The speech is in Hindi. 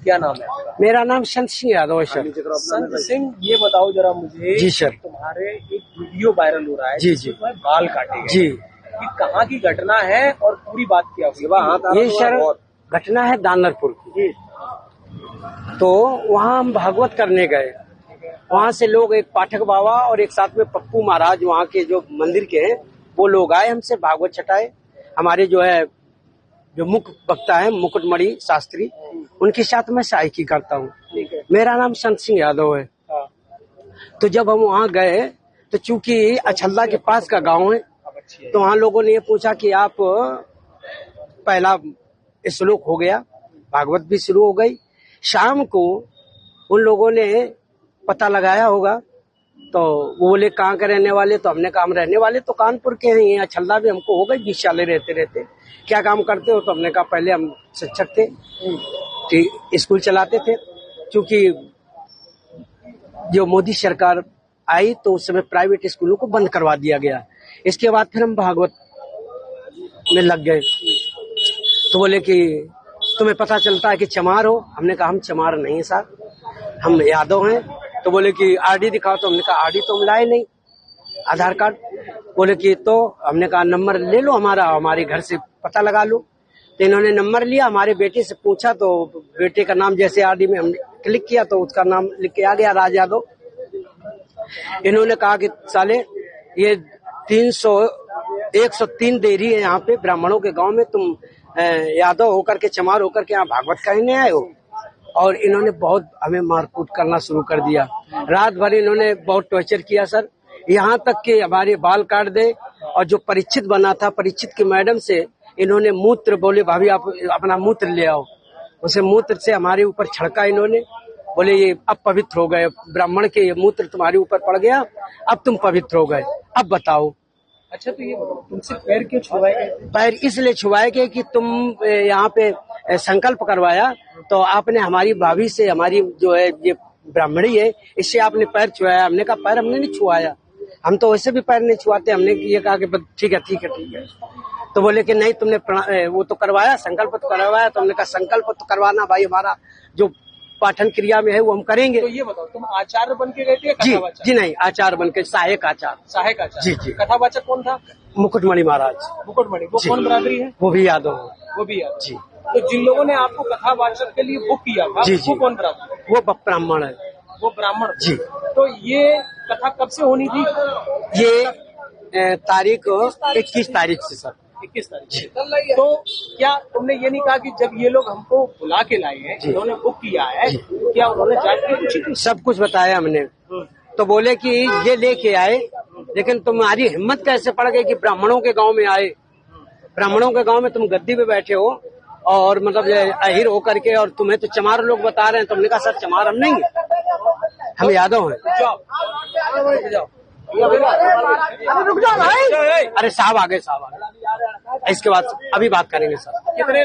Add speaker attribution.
Speaker 1: क्या नाम है आपका?
Speaker 2: मेरा नाम संत सिंह यादव है सर।
Speaker 1: संत सिंह, ये बताओ जरा मुझे।
Speaker 2: जी सर।
Speaker 1: तुम्हारे एक वीडियो वायरल हो रहा है
Speaker 2: जी जी।
Speaker 1: जिसमें बाल काटे गए।
Speaker 2: जी।
Speaker 1: ये कहाँ की घटना है और पूरी बात क्या हुई?
Speaker 2: ये सर घटना है दानरपुर की। तो वहाँ हम भागवत करने गए। वहाँ से लोग, एक पाठक बाबा और एक साथ में पप्पू महाराज वहाँ के जो मंदिर के हैं, वो लोग आए हमसे भागवत छटाए। हमारे जो मुख्य वक्ता है मुकुटमणि शास्त्री, उनके साथ मैं सहायकी करता हूँ। मेरा नाम संत सिंह यादव है। तो जब हम वहाँ गए तो चूंकि अछल्दा के पास का गांव है, तो वहाँ लोगों ने ये पूछा कि आप, पहला श्लोक हो गया, भागवत भी शुरू हो गई। शाम को उन लोगों ने पता लगाया होगा, तो वो बोले कहाँ के रहने वाले? तो हमने कहा हम रहने वाले तो कानपुर के हैं, यहाँ अछल्दा भी हमको हो गई 20 साल रहते रहते। क्या काम करते हो? तो हमने कहा पहले हम शिक्षक थे, स्कूल चलाते थे। क्योंकि जो मोदी सरकार आई तो उस समय प्राइवेट स्कूलों को बंद करवा दिया गया। इसके बाद फिर हम भागवत में लग गए। तो बोले कि तुम्हें पता चलता है कि चमार हो? हमने कहा हम चमार नहीं साहब, हम यादव हैं। तो बोले कि आरडी दिखाओ। तो हमने कहा आरडी तो हम लाए नहीं, आधार कार्ड। बोले कि तो हमने कहा नंबर ले लो हमारा, हमारे घर से पता लगा लो। तो इन्होंने नंबर लिया, हमारे बेटे से पूछा, तो बेटे का नाम जैसे आरडी में हमने क्लिक किया तो उसका नाम लिख के आ गया, राज यादव। इन्होंने कहा कि साले ये 103 देरी है यहाँ पे ब्राह्मणों के गांव में, तुम यादव होकर के, चमार होकर के यहाँ भागवत कहने आए हो। और इन्होंने बहुत हमें मारकूट करना शुरू कर दिया। रात भर इन्होंने बहुत टॉर्चर किया सर, यहाँ तक कि हमारे बाल काट दे। और जो परीक्षित बना था, परीक्षित की मैडम से इन्होंने मूत्र, बोले भाभी आप अपना मूत्र ले आओ, उसे मूत्र से हमारे ऊपर छड़का इन्होंने। बोले ये अब पवित्र हो गए, ब्राह्मण के ये मूत्र तुम्हारे ऊपर पड़ गया, अब तुम पवित्र हो गए, अब बताओ।
Speaker 1: अच्छा, तो ये बताओ तुमसे पैर क्यों छुआए गए?
Speaker 2: पैर इसलिए छुआए गए कि तुम यहाँ पे संकल्प करवाया, तो आपने हमारी भाभी से, हमारी जो है ये ब्राह्मणी है, इससे आपने पैर छुआया। हमने कहा पैर हमने नहीं छुआया, हम तो वैसे भी पैर नहीं छुआते। हमने ये कहा कि ठीक है ठीक है ठीक है। तो बोले कि नहीं तुमने वो तो करवाया, संकल्प तो करवाया। तो हमने कहा संकल्प तो करवाना भाई, हमारा जो पाठन क्रिया में है वो हम करेंगे।
Speaker 1: तो ये बताओ तुम आचार्य बन के गए थे?
Speaker 2: जी जी नहीं, आचार्य बन के, सहायक आचार्य।
Speaker 1: सहायक आचार्य।
Speaker 2: जी जी।
Speaker 1: कथावाचक कौन था?
Speaker 2: मुकुटमणि महाराज।
Speaker 1: मुकुटमणि, वो कौन बरादरी है?
Speaker 2: वो भी यादव है।
Speaker 1: वो भी यादव।
Speaker 2: जी।
Speaker 1: तो जिन लोगों ने आपको कथावाचक के लिए बुक किया था,
Speaker 2: जी,
Speaker 1: वो कौन बरादरी?
Speaker 2: वो ब्राह्मण है।
Speaker 1: वो ब्राह्मण
Speaker 2: जी।
Speaker 1: तो ये कथा कब से होनी थी?
Speaker 2: ये तारीख 21 तारीख से सर।
Speaker 1: 21 तारीख। तो क्या तुमने ये नहीं कहा कि जब ये लोग हमको बुला के लाए हैं, इन्होंने बुक किया है, क्या उन्होंने जांच की पूछी?
Speaker 2: सब कुछ बताया हमने। तो बोले कि ये लेके आए, लेकिन तुम्हारी हिम्मत कैसे पड़ गई कि ब्राह्मणों के गांव में आए? ब्राह्मणों के गांव में तुम गद्दी पे बैठे हो और मतलब अहिर होकर के, और तुम्हें तो चमार लोग बता रहे हैं। तुमने कहा सर चमार हम नहीं है, हम यादव हैं।
Speaker 1: रुक जाओ भाई।
Speaker 2: अरे साहब आ गए, साहब आ गए। इसके बाद अभी बात करेंगे सर।
Speaker 1: कितने